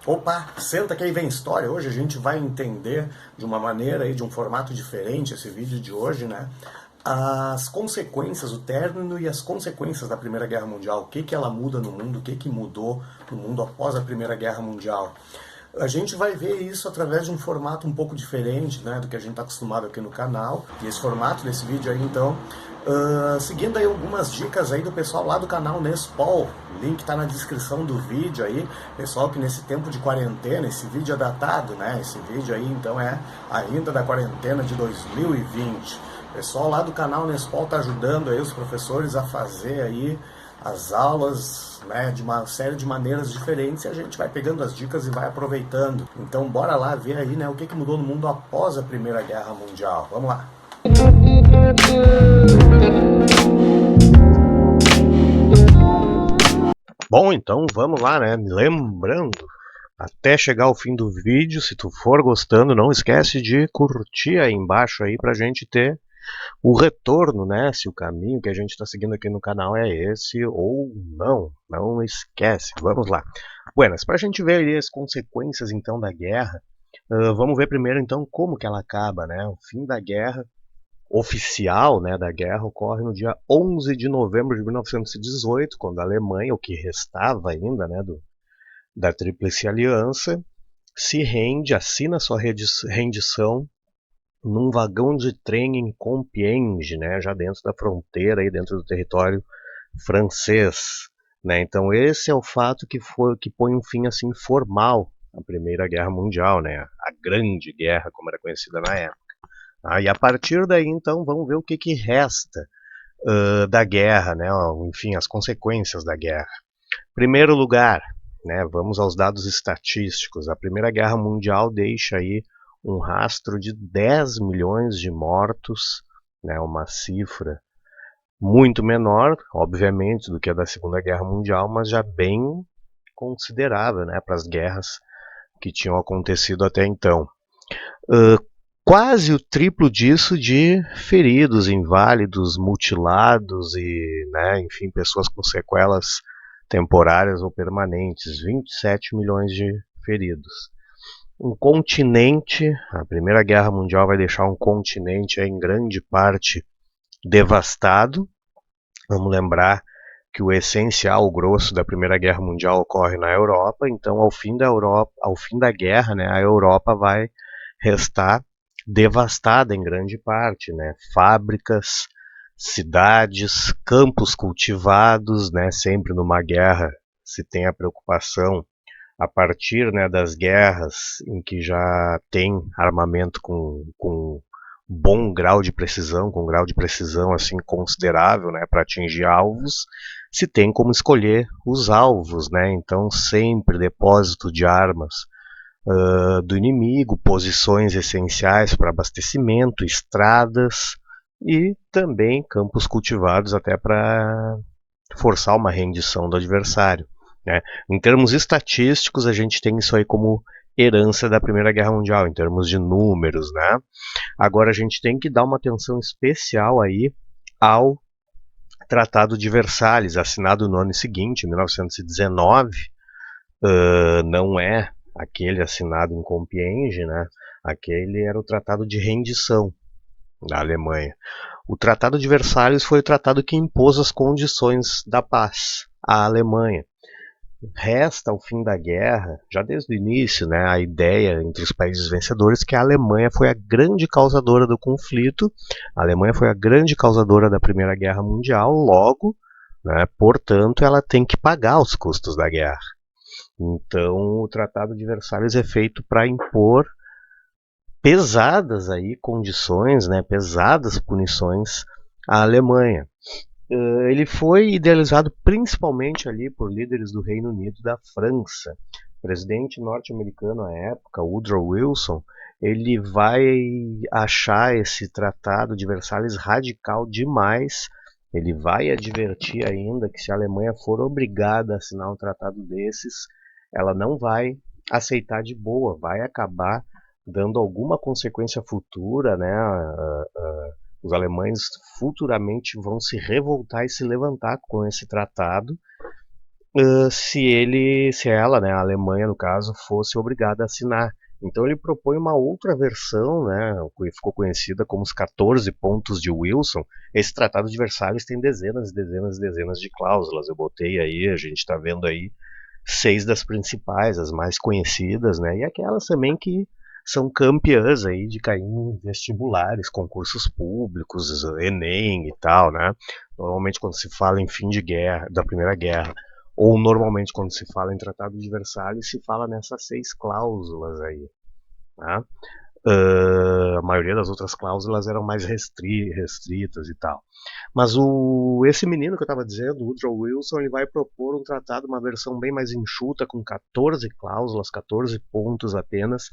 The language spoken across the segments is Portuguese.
Opa, senta que aí vem história. Hoje a gente vai entender de uma maneira e de um formato diferente esse vídeo de hoje, né? As consequências, o término e as consequências da Primeira Guerra Mundial. O que que ela muda no mundo, o que que mudou no mundo após a Primeira Guerra Mundial. A gente vai ver isso através de um formato um pouco diferente, né, do que a gente está acostumado aqui no canal. E esse formato desse vídeo aí, então, seguindo aí algumas dicas aí do pessoal lá do canal Nespol. O link está na descrição do vídeo aí. Pessoal que nesse tempo de quarentena, esse vídeo é datado, né? Esse vídeo aí, então, é ainda da quarentena de 2020. O pessoal lá do canal Nespol tá ajudando aí os professores a fazer aí as aulas, né, de uma série de maneiras diferentes, e a gente vai pegando as dicas e vai aproveitando. Então bora lá ver aí, né, o que mudou no mundo após a Primeira Guerra Mundial. Vamos lá. Bom, então vamos lá, né? Lembrando, até chegar ao fim do vídeo, se tu for gostando, não esquece de curtir aí embaixo aí pra gente ter o retorno, né? Se o caminho que a gente está seguindo aqui no canal é esse ou não. Não esquece. Vamos lá. Buenas, para a gente ver aí as consequências então da guerra, vamos ver primeiro então como que ela acaba, né? O fim da guerra oficial, né, da guerra ocorre no dia 11 de novembro de 1918, quando a Alemanha, o que restava ainda, né, da Tríplice Aliança, se rende, assina sua rendição num vagão de trem em Compiègne, né, já dentro da fronteira, aí dentro do território francês. Né? Então esse é o fato que põe um fim assim formal à Primeira Guerra Mundial, né, a Grande Guerra, como era conhecida na época. E a partir daí, então, vamos ver o que resta da guerra, né, enfim, as consequências da guerra. Primeiro lugar, né, vamos aos dados estatísticos. A Primeira Guerra Mundial deixa aí um rastro de 10 milhões de mortos, né, uma cifra muito menor, obviamente, do que a da Segunda Guerra Mundial, mas já bem considerável, né, para as guerras que tinham acontecido até então. Quase o triplo disso de feridos, inválidos, mutilados e, né, enfim, pessoas com sequelas temporárias ou permanentes, 27 milhões de feridos. Um continente, a Primeira Guerra Mundial vai deixar um continente em grande parte devastado. Vamos lembrar que o essencial, o grosso da Primeira Guerra Mundial ocorre na Europa, então ao fim da guerra, né, a Europa vai restar devastada em grande parte, né? Fábricas, cidades, campos cultivados, né? Sempre numa guerra se tem a preocupação a partir, né, das guerras em que já tem armamento com bom grau de precisão, com um grau de precisão assim considerável, né, para atingir alvos, se tem como escolher os alvos, né? Então sempre depósito de armas do inimigo, posições essenciais para abastecimento, estradas e também campos cultivados até para forçar uma rendição do adversário. Né? Em termos estatísticos, a gente tem isso aí como herança da Primeira Guerra Mundial, em termos de números. Né? Agora, a gente tem que dar uma atenção especial aí ao Tratado de Versalhes, assinado no ano seguinte, 1919, não é aquele assinado em Compiègne, né? Aquele era o Tratado de Rendição da Alemanha. O Tratado de Versalhes foi o tratado que impôs as condições da paz à Alemanha. Resta ao fim da guerra, já desde o início, né, a ideia entre os países vencedores que a Alemanha foi a grande causadora do conflito, a Alemanha foi a grande causadora da Primeira Guerra Mundial, logo, né, portanto, ela tem que pagar os custos da guerra. Então, o Tratado de Versalhes é feito para impor pesadas aí condições, né, pesadas punições à Alemanha. Ele foi idealizado principalmente ali por líderes do Reino Unido e da França. O presidente norte-americano à época, Woodrow Wilson, ele vai achar esse Tratado de Versalhes radical demais. Ele vai advertir ainda que se a Alemanha for obrigada a assinar um tratado desses, ela não vai aceitar de boa, vai acabar dando alguma consequência futura, né? Os alemães futuramente vão se revoltar e se levantar com esse tratado se ela, né, a Alemanha no caso, fosse obrigada a assinar. Então ele propõe uma outra versão, né, que ficou conhecida como os 14 pontos de Wilson. Esse Tratado de Versalhes tem dezenas e dezenas e dezenas de cláusulas. Eu botei aí, a gente está vendo aí 6 das principais, as mais conhecidas, né, e aquelas também que são campeãs aí de cair em vestibulares, concursos públicos, Enem e tal, né? Normalmente quando se fala em fim de guerra, da Primeira Guerra, ou normalmente quando se fala em Tratado de Versalhes, se fala nessas 6 cláusulas aí, né? A maioria das outras cláusulas eram mais restritas e tal. Mas esse menino que eu estava dizendo, o Woodrow Wilson, ele vai propor um tratado, uma versão bem mais enxuta, com 14 cláusulas, 14 pontos apenas,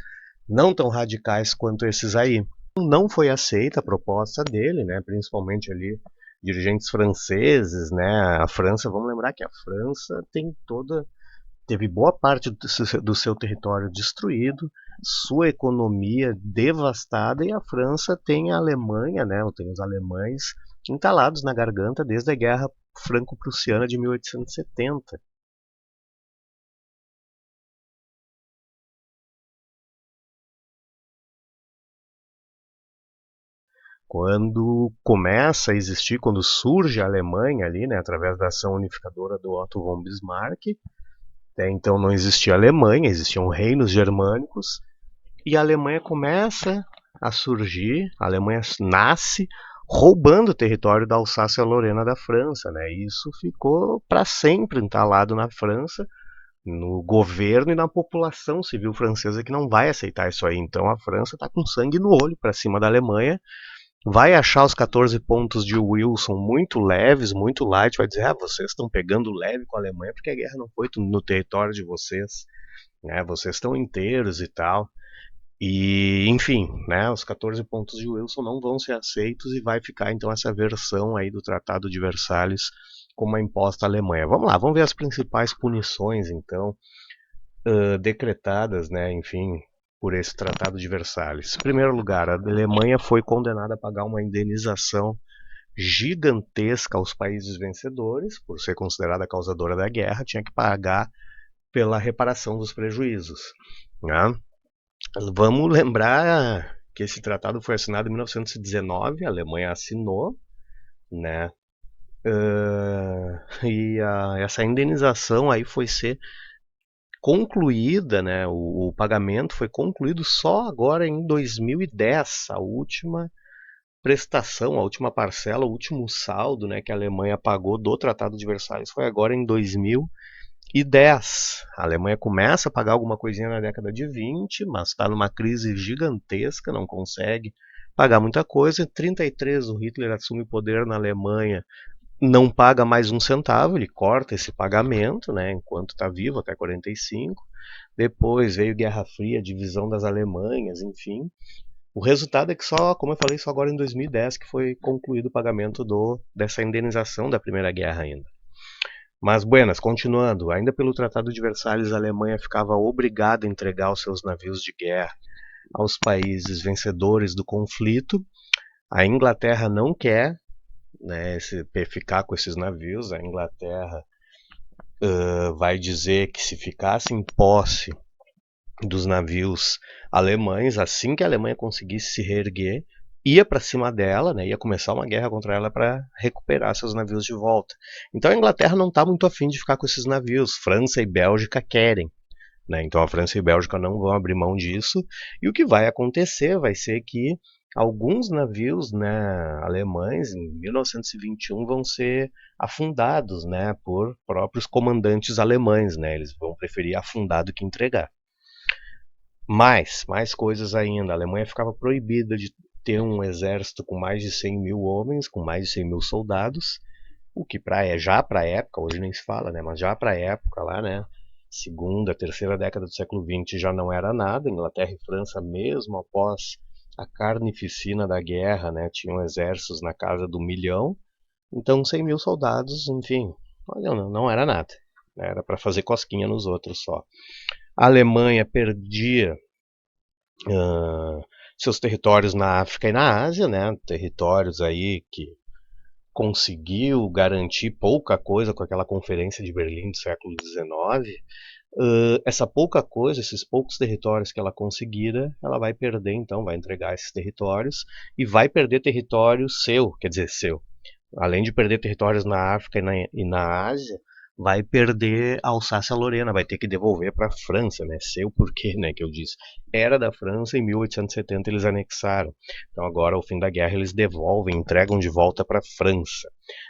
não tão radicais quanto esses aí. Não foi aceita a proposta dele, né, principalmente ali dirigentes franceses, né, a França, vamos lembrar que a França teve boa parte do seu território destruído, sua economia devastada, e a França tem a Alemanha, né, tem os alemães entalados na garganta desde a Guerra Franco-Prussiana de 1870. Quando começa a existir, quando surge a Alemanha ali, né, através da ação unificadora do Otto von Bismarck, até então não existia Alemanha, existiam reinos germânicos, e a Alemanha começa a surgir, a Alemanha nasce roubando o território da Alsácia-Lorena da França, né? E isso ficou para sempre entalado na França, no governo e na população civil francesa que não vai aceitar isso aí. Então a França está com sangue no olho para cima da Alemanha, vai achar os 14 pontos de Wilson muito leves, muito light, vai dizer, vocês estão pegando leve com a Alemanha porque a guerra não foi no território de vocês, né? Vocês estão inteiros e tal. E, enfim, né, os 14 pontos de Wilson não vão ser aceitos e vai ficar então essa versão aí do Tratado de Versalhes como a imposta à Alemanha. Vamos lá, vamos ver as principais punições então decretadas, né, enfim, por esse Tratado de Versalhes. Em primeiro lugar, a Alemanha foi condenada a pagar uma indenização gigantesca aos países vencedores, por ser considerada a causadora da guerra, tinha que pagar pela reparação dos prejuízos, né? Vamos lembrar que esse tratado foi assinado em 1919, a Alemanha assinou, né? Essa indenização aí foi ser concluída, né? O pagamento foi concluído só agora em 2010, a última prestação, a última parcela, o último saldo, né, que a Alemanha pagou do Tratado de Versalhes foi agora em 2010. A Alemanha começa a pagar alguma coisinha na década de 20, mas está numa crise gigantesca, não consegue pagar muita coisa. Em 33, o Hitler assume o poder na Alemanha, não paga mais um centavo, ele corta esse pagamento, né, enquanto está vivo, até 45. Depois veio Guerra Fria, divisão das Alemanhas, enfim. O resultado é que só, como eu falei, só agora em 2010 que foi concluído o pagamento dessa indenização da Primeira Guerra ainda. Mas, buenas, continuando, ainda pelo Tratado de Versalhes, a Alemanha ficava obrigada a entregar os seus navios de guerra aos países vencedores do conflito. A Inglaterra não quer, né, ficar com esses navios. A Inglaterra vai dizer que se ficasse em posse dos navios alemães, assim que a Alemanha conseguisse se reerguer, ia para cima dela, né, ia começar uma guerra contra ela para recuperar seus navios de volta. Então a Inglaterra não está muito afim de ficar com esses navios. França e Bélgica querem. Né? Então a França e a Bélgica não vão abrir mão disso. E o que vai acontecer vai ser que alguns navios, né, alemães em 1921 vão ser afundados, né, por próprios comandantes alemães. Né? Eles vão preferir afundar do que entregar. Mais coisas ainda. A Alemanha ficava proibida de ter um exército com mais de 100 mil homens, com mais de 100 mil soldados, o que já para a época, hoje nem se fala, né, mas já para a época lá, né, segunda, terceira década do século XX já não era nada. Inglaterra e França, mesmo após a carnificina da guerra, né, tinham exércitos na casa do 1 milhão, então 100 mil soldados, enfim, olha, não era nada, era para fazer cosquinha nos outros só. A Alemanha perdia seus territórios na África e na Ásia, né? Territórios aí que conseguiu garantir pouca coisa com aquela Conferência de Berlim do século XIX, essa pouca coisa, esses poucos territórios que ela conseguira, ela vai perder, então, vai entregar esses territórios e vai perder território seu, quer dizer, seu. Além de perder territórios na África e na Ásia, vai perder a Alsácia-Lorena, vai ter que devolver para a França, né? Sei o porquê, né, que eu disse. Era da França, em 1870 eles anexaram. Então agora, ao fim da guerra, eles devolvem, entregam de volta para a França.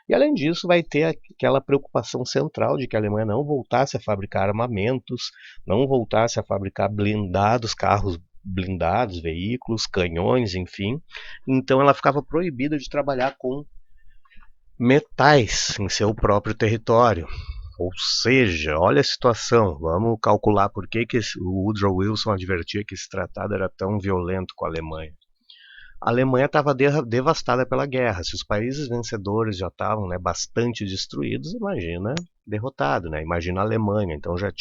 E além disso, vai ter aquela preocupação central de que a Alemanha não voltasse a fabricar armamentos, não voltasse a fabricar blindados, carros blindados, veículos, canhões, enfim. Então ela ficava proibida de trabalhar com metais em seu próprio território. Ou seja, olha a situação. Vamos calcular por que o Woodrow Wilson advertia que esse tratado era tão violento com a Alemanha. A Alemanha estava devastada pela guerra. Se os países vencedores já estavam, né, bastante destruídos, imagina derrotado, né? Imagina a Alemanha. Então já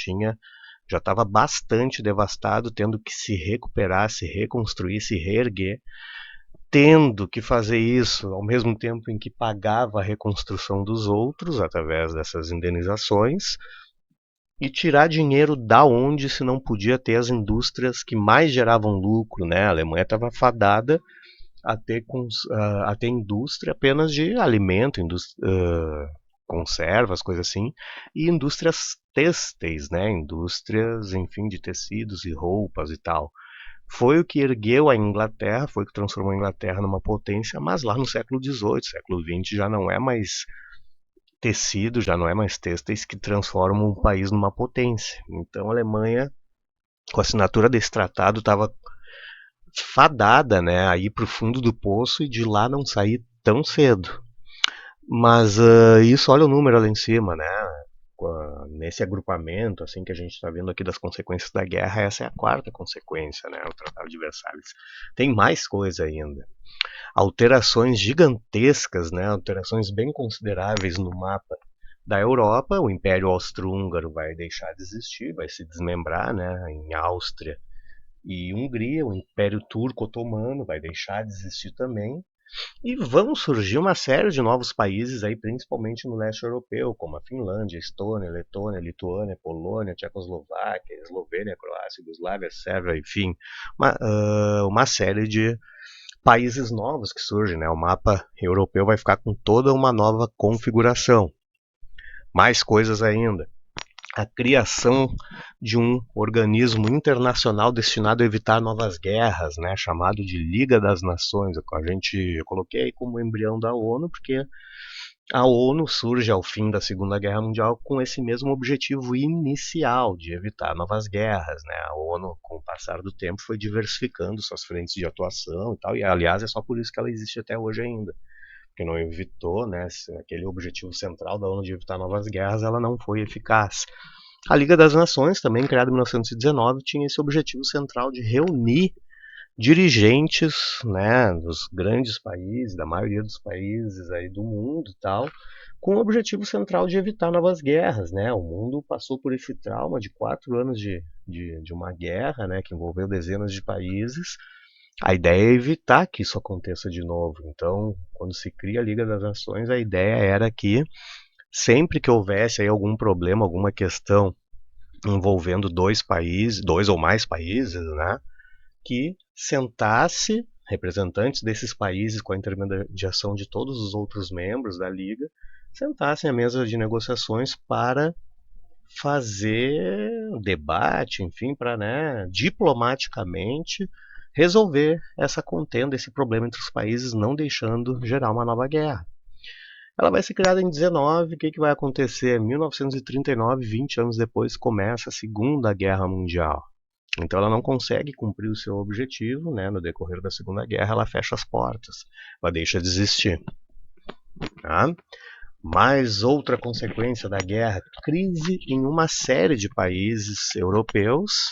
estava bastante devastado, tendo que se recuperar, se reconstruir, se reerguer, tendo que fazer isso ao mesmo tempo em que pagava a reconstrução dos outros através dessas indenizações, e tirar dinheiro da onde se não podia ter as indústrias que mais geravam lucro, né? A Alemanha estava fadada a ter indústria apenas de alimento, conservas, coisas assim, e indústrias têxteis, né? Indústrias, enfim, de tecidos e roupas e tal. Foi o que ergueu a Inglaterra, foi o que transformou a Inglaterra numa potência, mas lá no século XVIII, século XX, já não é mais tecido, já não é mais têxteis que transformam um país numa potência. Então a Alemanha, com a assinatura desse tratado, estava fadada, né, a ir para o fundo do poço e de lá não sair tão cedo. Mas isso, olha o número ali em cima, né? Nesse agrupamento, assim que a gente está vendo aqui das consequências da guerra, essa é a quarta consequência, né? O Tratado de Versalhes. Tem mais coisa ainda. Alterações gigantescas, né? Alterações bem consideráveis no mapa da Europa. O Império Austro-Húngaro vai deixar de existir, vai se desmembrar, né? Em Áustria e Hungria. O Império Turco-Otomano vai deixar de existir também. E vão surgir uma série de novos países aí, principalmente no leste europeu, como a Finlândia, Estônia, Letônia, Lituânia, Polônia, Tchecoslováquia, Eslovênia, Croácia, Yugoslávia, Sérvia, enfim, uma série de países novos que surgem, né? O mapa europeu vai ficar com toda uma nova configuração. Mais coisas ainda. A criação de um organismo internacional destinado a evitar novas guerras, né, chamado de Liga das Nações. Eu coloquei aí como embrião da ONU, porque a ONU surge ao fim da Segunda Guerra Mundial com esse mesmo objetivo inicial de evitar novas guerras, né? A ONU, com o passar do tempo, foi diversificando suas frentes de atuação e tal, e aliás é só por isso que ela existe até hoje ainda, porque não evitou, né, aquele objetivo central da ONU de evitar novas guerras, ela não foi eficaz. A Liga das Nações, também criada em 1919, tinha esse objetivo central de reunir dirigentes, né, dos grandes países, da maioria dos países aí do mundo e tal, com o objetivo central de evitar novas guerras, né? O mundo passou por esse trauma de 4 anos de uma guerra, né, que envolveu dezenas de países. A ideia é evitar que isso aconteça de novo. Então, quando se cria a Liga das Nações, a ideia era que sempre que houvesse aí algum problema, alguma questão envolvendo dois países, dois ou mais países, né, que sentasse representantes desses países com a intermediação de todos os outros membros da Liga, sentassem à mesa de negociações para fazer debate, enfim, para, né, diplomaticamente resolver essa contenda, esse problema entre os países, não deixando gerar uma nova guerra. Ela vai ser criada em 19, o que vai acontecer? Em 1939, 20 anos depois, começa a Segunda Guerra Mundial. Então ela não consegue cumprir o seu objetivo, né? No decorrer da Segunda Guerra, ela fecha as portas, ela deixa de existir. Tá? Mais outra consequência da guerra, crise em uma série de países europeus,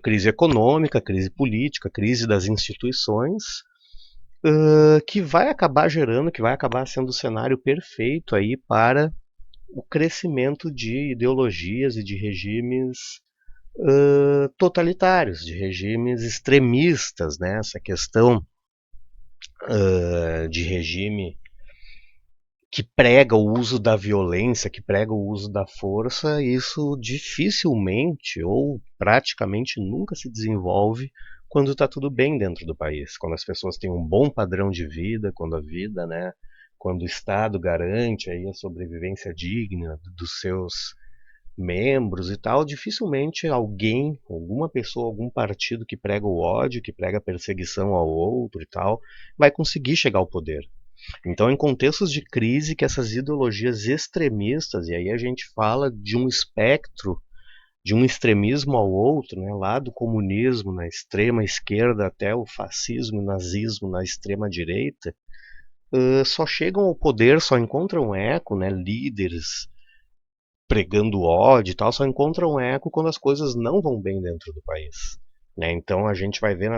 crise econômica, crise política, crise das instituições, que vai acabar gerando, que vai acabar sendo o cenário perfeito aí para o crescimento de ideologias e de regimes totalitários, de regimes extremistas, né? Essa questão de regime que prega o uso da violência, que prega o uso da força, isso dificilmente ou praticamente nunca se desenvolve quando está tudo bem dentro do país, quando as pessoas têm um bom padrão de vida, quando a vida, né, quando o Estado garante aí a sobrevivência digna dos seus membros e tal, dificilmente alguém, alguma pessoa, algum partido que prega o ódio, que prega a perseguição ao outro e tal, vai conseguir chegar ao poder. Então, em contextos de crise, que essas ideologias extremistas, e aí a gente fala de um espectro, de um extremismo ao outro, né, lá do comunismo na extrema esquerda até o fascismo e nazismo na extrema direita, só chegam ao poder, só encontram eco, né, líderes pregando ódio e tal, só encontram eco quando as coisas não vão bem dentro do país. Né? Então a gente vai ver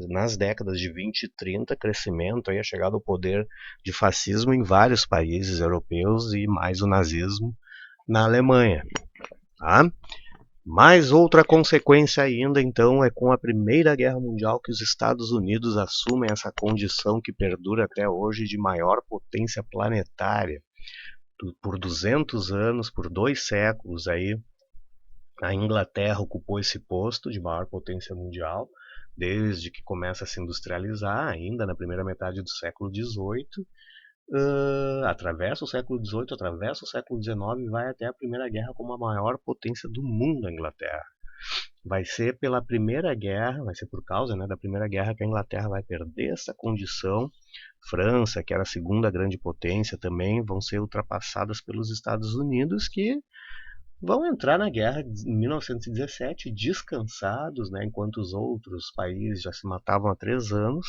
nas décadas de 20 e 30 crescimento, aí, a chegada ao poder de fascismo em vários países europeus e mais o nazismo na Alemanha. Tá? Mais outra consequência ainda, então, é com a Primeira Guerra Mundial que os Estados Unidos assumem essa condição que perdura até hoje de maior potência planetária. Por 200 anos, por 2 séculos, aí, a Inglaterra ocupou esse posto de maior potência mundial, desde que começa a se industrializar, ainda na primeira metade do século XVIII, atravessa o século XVIII, atravessa o século XIX e vai até a Primeira Guerra como a maior potência do mundo, a Inglaterra. Vai ser pela Primeira Guerra, vai ser por causa, né, da Primeira Guerra que a Inglaterra vai perder essa condição. França, que era a segunda grande potência também, vão ser ultrapassadas pelos Estados Unidos, que vão entrar na guerra em 1917 descansados, né, enquanto os outros países já se matavam há 3 anos.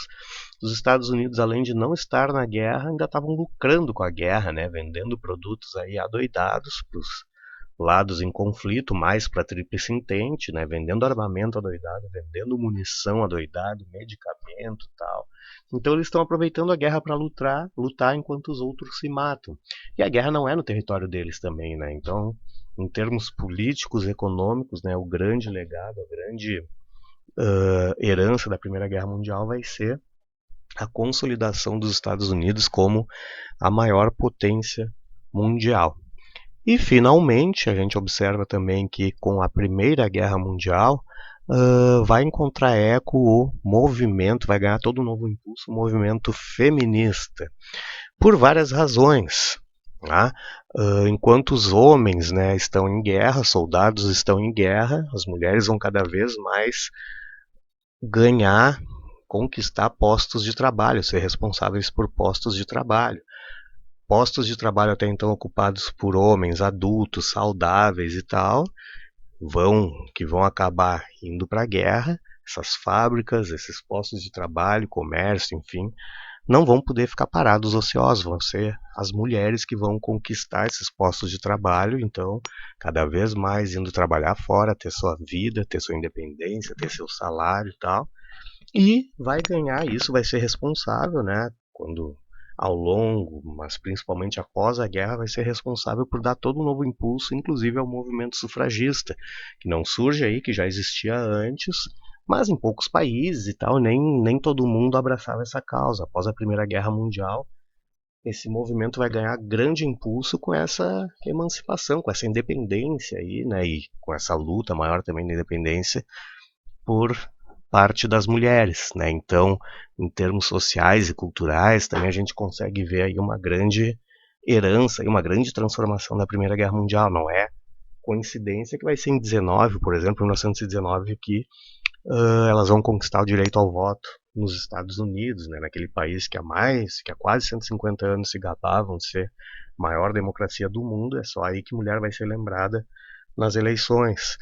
Os Estados Unidos, além de não estar na guerra, ainda estavam lucrando com a guerra, né, vendendo produtos aí adoidados para os lados em conflito, mais para a Tríplice Entente, né, vendendo armamento adoidado, vendendo munição adoidado, medicamento e tal. Então eles estão aproveitando a guerra para lutar enquanto os outros se matam. E a guerra não é no território deles também, né? Então, em termos políticos, econômicos, né, o grande legado, a grande herança da Primeira Guerra Mundial vai ser a consolidação dos Estados Unidos como a maior potência mundial. E, finalmente, a gente observa também que com a Primeira Guerra Mundial vai encontrar eco o movimento, vai ganhar todo um novo impulso, o movimento feminista, por várias razões. Tá? Enquanto os homens, né, estão em guerra, soldados estão em guerra, as mulheres vão cada vez mais ganhar, conquistar postos de trabalho, ser responsáveis por postos de trabalho. Postos de trabalho até então ocupados por homens adultos, saudáveis e tal, que vão acabar indo para a guerra. Essas fábricas, esses postos de trabalho, comércio, enfim, não vão poder ficar parados ociosos, vão ser as mulheres que vão conquistar esses postos de trabalho, então, cada vez mais indo trabalhar fora, ter sua vida, ter sua independência, ter seu salário e tal, e vai ganhar isso, vai ser responsável, né, quando ao longo, mas principalmente após a guerra, vai ser responsável por dar todo um novo impulso, inclusive ao movimento sufragista, que não surge aí, que já existia antes, mas em poucos países e tal, nem todo mundo abraçava essa causa. Após a Primeira Guerra Mundial, esse movimento vai ganhar grande impulso com essa emancipação, com essa independência aí, né, e com essa luta maior também da independência por parte das mulheres, né? Então, em termos sociais e culturais, também a gente consegue ver aí uma grande herança e uma grande transformação da Primeira Guerra Mundial. Não é coincidência que vai ser em 19, por exemplo, 1919, que elas vão conquistar o direito ao voto nos Estados Unidos, né, naquele país que há quase 150 anos se gabavam de ser a maior democracia do mundo. É só aí que mulher vai ser lembrada nas eleições.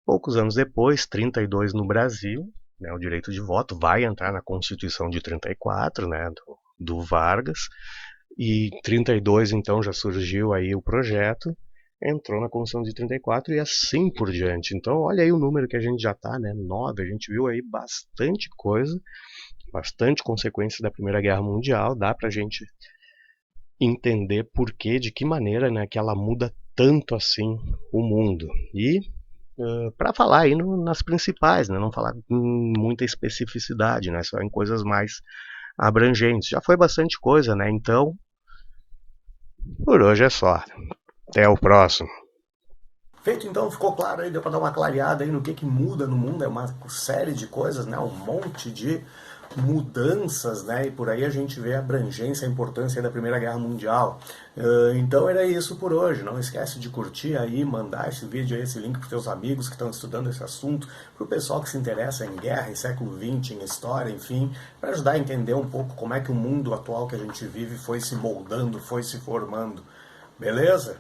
Poucos anos depois, 32 no Brasil, né, o direito de voto vai entrar na Constituição de 34, né, do Vargas, e em 32 então já surgiu aí o projeto, entrou na Constituição de 34 e assim por diante. Então olha aí o número que a gente já está, né, 9, a gente viu aí bastante coisa, bastante consequência da Primeira Guerra Mundial, dá pra gente entender por que, de que maneira, né, que ela muda tanto assim o mundo. E para falar aí nas principais, né, não falar em muita especificidade, né, só em coisas mais abrangentes. Já foi bastante coisa, né? Então, Por hoje é só. Até o próximo. Feito então, ficou claro aí, deu para dar uma clareada aí no que muda no mundo, é uma série de coisas, né? Um monte de mudanças, né? E por aí a gente vê a abrangência, a importância da Primeira Guerra Mundial. Então era isso por hoje. Não esquece de curtir aí, mandar esse vídeo aí, esse link para os teus amigos que estão estudando esse assunto, para o pessoal que se interessa em guerra, em século XX, em história, enfim, para ajudar a entender um pouco como é que o mundo atual que a gente vive foi se moldando, foi se formando. Beleza?